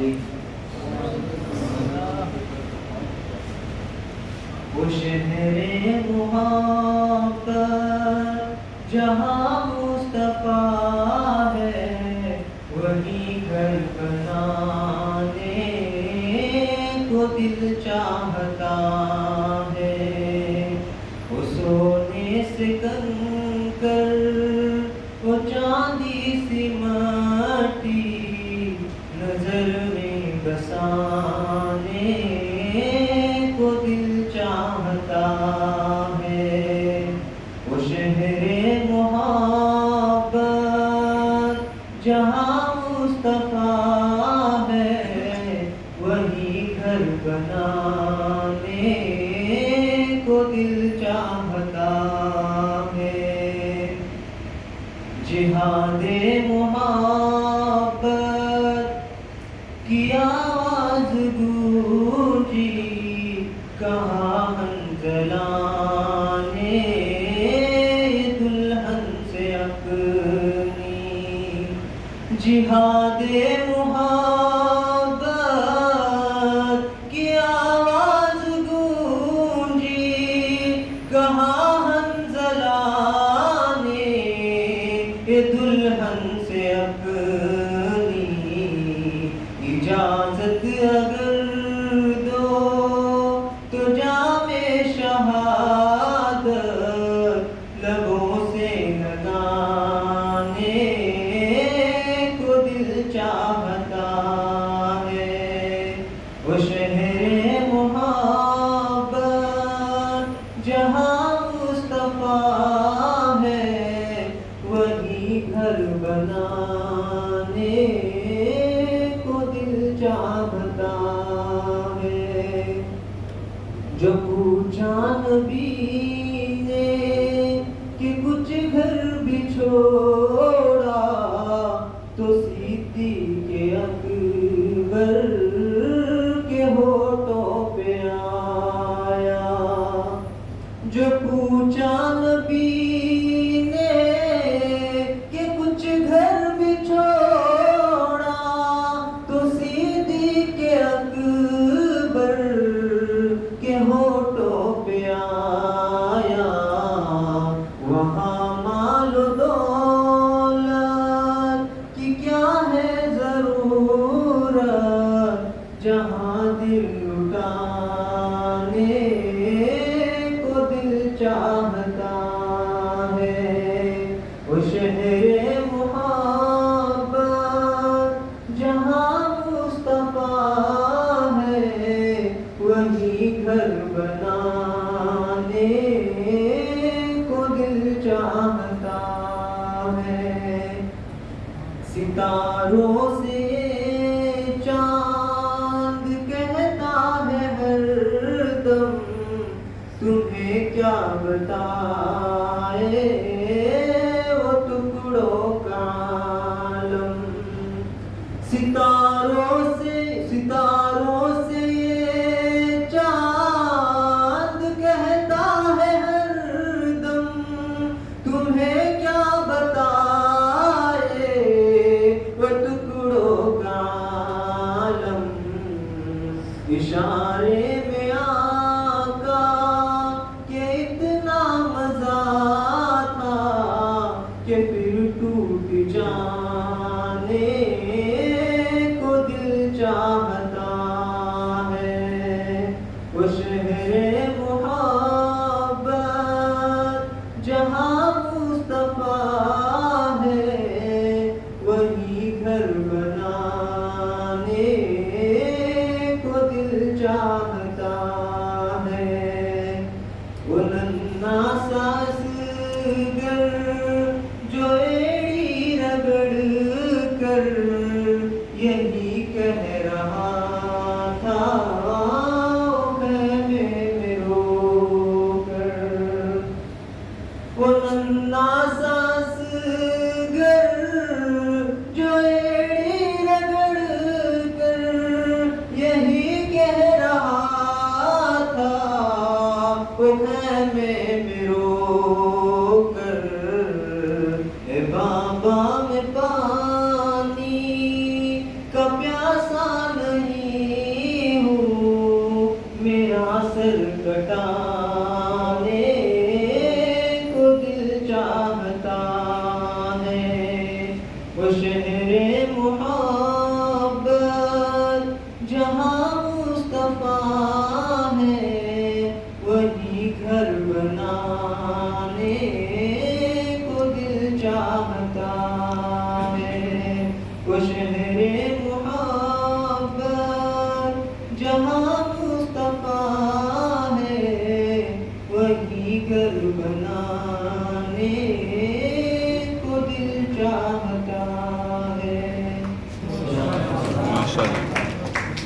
वो शहरे मोहब्बत जहाँ मुस्तफा है, वही घर बनाने को दिल चाहता है। वो सोने से कंकर, वो चांदी सी माटी, नजर में बसाने को दिल चाहता है। वो शहरे मोहब्बत जहाँ मुस्तफा है, वही घर बनाने को दिल चाहता है। जिहादे मोहब्बत की आवाज गूंजी, कहाँ हंज़ला ने दुल्हन से अपनी। जिहादे मोहब्बत की आवाज गूंजी, कहाँ हंज़ला ने दुल्हन से अपनी। इजाजत अगर दो तो जामे शहादत लबों से लगाने को दिल चाहता है। वो शहरे मोहब्बत जहाँ मुस्तफा है, वही घर बनाने को दिल चाहता है। जो पूछा नबी ने कि कुछ घर भी छोड़ा, तो सिद्दीक़ अकबर के होठों पे आया। जो पूछा नबी ने कि कुछ घर भी छोड़ा, तो सिद्दीक़ अकबर के होठों पे आया। वहाँ मालो दौलत की क्या है ज़रूरत, जहाँ दिल लुटाने को दिल चाहता है। वो शहरे मोहब्बत जहाँ मुस्तफा है, वही घर बनाने को दिल चाहता है। सितारों से चांद कहता है हरदम, तुम्हें क्या बताए वो टुकड़ों का आलम। सितारों से चांद कहता है हरदम, तुम्हें क्या बताए वो टुकड़ों का आलम। इशारे में आका के इतना मजा था कि फिर टूट जाने को दिल चाहता है। वो शहरे मोहब्बत जहाँ मुस्तफा है, वही घर बनाने को दिल चाहता है। वो नन्हा सा असगर जो एड़ी रगड़ कर यही कह रहा था, कहने में रोकर। वो नन्हा सा असगर जो एड़ी रगड़ कर यही कह रहा था, वो कहने में रोकर। ए बाबा में पानी का प्यासा वो शहरे मोहब्बत जहाँ मुस्तफा है, वही घर बनाने को दिल चाहता